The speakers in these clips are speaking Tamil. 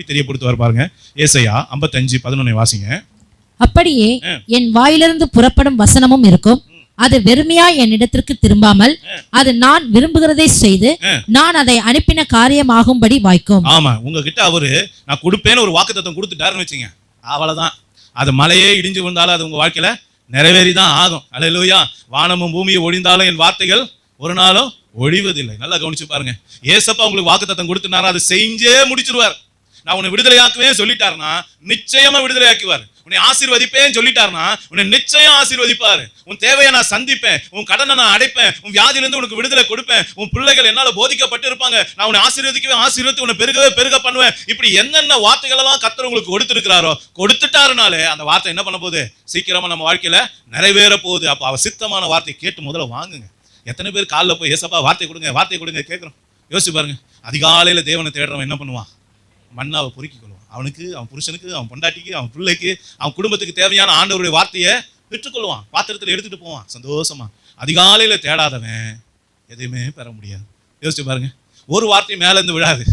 எப்படி தெரியப்படுத்துவார் பாருங்க. ஏசாயா 55:11 வாசிங்க. அப்படியே என் வாயிலிருந்து புறப்படும் வசனமும் இருக்கும், அது வெறுமையா என்னிடத்திற்கு திரும்பாமல் அது நான் விரும்புகிறதை செய்து நான் அதை அனுப்பின காரியமாகும்படி வாய்க்கும். ஆமா, உங்ககிட்ட அவரு நான் கொடுப்பேன்னு ஒரு வாக்குத்தத்தம் கொடுத்துட்டாருன்னு வச்சுங்க, அவ்வளவுதான். அது மலையே இடிஞ்சு விழுந்தாலும் அது உங்க வாழ்க்கையில நிறைவேறிதான் ஆகும். அல்லேலூயா. வானமும் பூமியை ஒழிந்தாலும் என் வார்த்தைகள் ஒரு நாளும் ஒழிவதில்லை. நல்லா கவனிச்சு பாருங்க. ஏசப்பா உங்களுக்கு வாக்குத்தத்தம் கொடுத்துனாரா, அதை செஞ்சே முடிச்சிருவார். நான் உன்னை விடுதலையாக்குவேன் சொல்லிட்டாருன்னா நிச்சயமா விடுதலையாக்குவார். உன்னை ஆசீர்வதிப்பேன் சொல்லிட்டாருன்னா உன்னை நிச்சயம் ஆசீர்வதிப்பாரு. உன் தேவையை நான் சந்திப்பேன், உன் கடனை நான் அடைப்பேன், உன் வியாதியிலிருந்து உனக்கு விடுதலை கொடுப்பேன், உன் பிள்ளைகள் என்னால போதிக்கப்பட்டு இருப்பாங்க, நான் உன்னை ஆசீர்வதிக்குவேன், ஆசீர்வதித்து உன்னை பெருக பண்ணுவேன். இப்படி என்னென்ன வார்த்தைகள் எல்லாம் கர்த்தர் உங்களுக்கு கொடுத்திருக்கிறாரோ, கொடுத்துட்டாருனாலே அந்த வார்த்தை என்ன பண்ண போகுது, சீக்கிரமா நம்ம வாழ்க்கையில நிறைவேற போகுது. அப்ப அவர் சித்தமான வார்த்தை கேட்டு முதல்ல வாங்குங்க. எத்தனை பேர் காலில் போய் ஏசப்பா வார்த்தை கொடுங்க வார்த்தை கொடுங்க கேட்குறோம். யோசிச்சு பாருங்க. அதிகாலையில தேவனை தேடுறவன் என்ன பண்ணுவான், மண்ணாவை பொறுக்கிக் கொள்வான். அவனுக்கு, அவன் புருஷனுக்கு, அவன் பொண்டாட்டிக்கு, அவன் பிள்ளைக்கு, அவன் குடும்பத்துக்கு தேவையான ஆண்டவருடைய வார்த்தையை பெற்றுக்கொள்வான். பாத்திரத்தில் எடுத்துட்டு போவான் சந்தோஷமா. அதிகாலையில தேடாதவன் எதையுமே பெற முடியாது. யோசிச்சு பாருங்க. ஒரு வார்த்தை மேல இருந்து விழாது.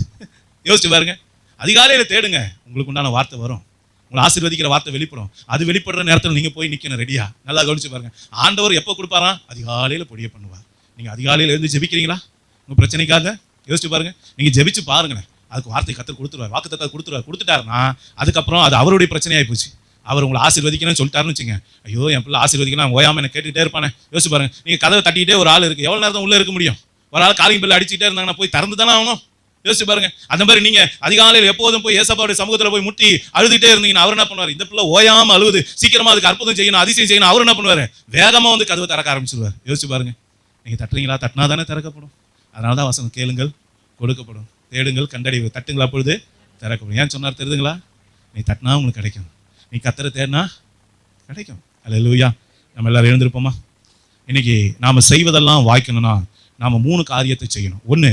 யோசிச்சு பாருங்க. அதிகாலையில தேடுங்க, உங்களுக்கு உண்டான வார்த்தை வரும். உங்களை ஆசீர்வதிக்கிற வார்த்தை வெளிப்படும். அது வெளிப்படுற நேரத்தில் நீங்க போய் நிக்கணும் ரெடியா. நல்லா கவனிச்சு பாருங்க. ஆண்டவர் எப்போ கொடுப்பாரா, அதிகாலையில பொடிய பண்ணுவார். நீங்க அதிகாலையில இருந்து ஜெபிக்கிறீங்களா உங்க பிரச்சனைக்காக? யோசிச்சு பாருங்க. நீங்க ஜெபிச்சு பாருங்களேன், அதுக்கு வார்த்தை கர்த்தர் கொடுத்துருவார், வாக்குத்தத்தம் கொடுத்துட்டாருன்னா அதுக்கப்புறம் அது அவருடைய பிரச்சனையாகி போச்சு. அவர் உங்களை ஆசீர்வதிக்கணும்னு சொல்லிட்டாருன்னு வச்சுங்க, ஐயோ என் பிள்ளை ஆசீர்வதிக்கணும் ஓயாம என்ன கேட்டுக்கிட்டே இருப்பானே. யோசிச்சு பாருங்க. நீங்க கதவை தட்டிக்கிட்டே ஒரு ஆள் இருக்கு, எவ்வளவு நேரம் உள்ள இருக்க முடியும்? ஒரு ஆள் காலிங் பிள்ளை அடிச்சுட்டே இருந்தாங்கன்னா போய் திறந்து தானே ஆகணும். யோசிச்சு பாருங்க. அந்த மாதிரி நீங்க அதிகாலையில் எப்போதும் போய் ஏசப்பாவுடைய சமூகத்துல போய் முட்டி அழுதுகிட்டே இருந்தீங்கன்னா அவர் என்ன பண்ணுவார், இந்த பிள்ளை ஓயாம அழுகுது, சீக்கிரமா அதுக்கு அற்புதம் செய்யணும், அதிசயம் செய்யணும், அவர் என்ன பண்ணுவாரு, வேகமா வந்து கதவை திறக்க ஆரம்பிச்சிருவார். யோசிச்சு பாருங்க. நீங்க தட்டுறீங்களா, தட்டினா தானே திறக்கப்படும். அதனாலதான் வசனம், கேளுங்கள் கொடுக்கப்படும், தேடுங்கள் கண்டடைவு, தட்டுங்கள் அப்பொழுது திறக்கப்படும். ஏன் சொன்னார் தெரியுதுங்களா? நீ தட்டினா உங்களுக்கு கிடைக்கும், நீ கர்த்தரை தேடினா கிடைக்கும். அல்லேலூயா. நம்ம எல்லாரும் எழுந்திருப்போமா? இன்னைக்கு நாம செய்வதெல்லாம் வாய்க்கணும்னா நாம 3 காரியத்தை செய்யணும். ஒன்று,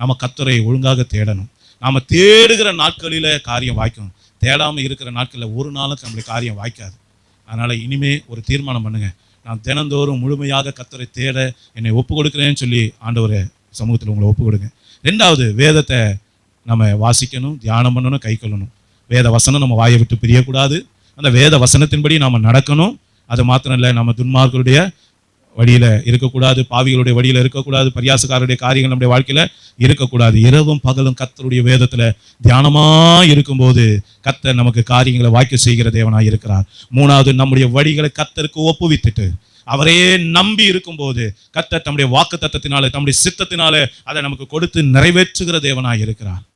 நம்ம கர்த்தரை ஒழுங்காக தேடணும். நாம தேடுகிற நாட்களில காரியம் வாய்க்கணும். தேடாமல் இருக்கிற நாட்களில் ஒரு நாளும் நம்மளுடைய காரியம் வாய்க்காது. அதனால இனிமே ஒரு தீர்மானம் பண்ணுங்க, நான் தினந்தோறும் முழுமையாக கர்த்தரை தேட என்னை ஒப்பு கொடுக்குறேன்னு சொல்லி ஆண்டவரை சமூகத்தில் உங்களை ஒப்பு கொடுங்க. 2வது, வேதத்தை நம்ம வாசிக்கணும், தியானம் பண்ணணும், கை கொள்ளணும். வேத வசனம் நம்ம வாயை விட்டு பிரியக்கூடாது. அந்த வேத வசனத்தின்படி நாம் நடக்கணும். அது மாத்திரம் இல்லை, நம்ம துன்மார்களுடைய வழியில் இருக்கக்கூடாது, பாவிகளுடைய வழியில் இருக்கக்கூடாது, பரியாசக்காரருடைய காரியங்கள் நம்முடைய வாழ்க்கையில் இருக்கக்கூடாது. இரவும் பகலும் கர்த்தருடைய வேதத்தில் தியானமாக இருக்கும்போது கர்த்தர் நமக்கு காரியங்களை வாய்க்க செய்கிற தேவனாக இருக்கிறார். 3வது, நம்முடைய வழிகளை கர்த்தருக்கு ஒப்புவித்துட்டு அவரே நம்பி இருக்கும்போது கர்த்தர் தம்முடைய வாக்குத்தத்தத்தினாலே, தம்முடைய சித்தத்தினாலே அதை நமக்கு கொடுத்து நிறைவேற்றுகிற தேவனாய் இருக்கிறார்.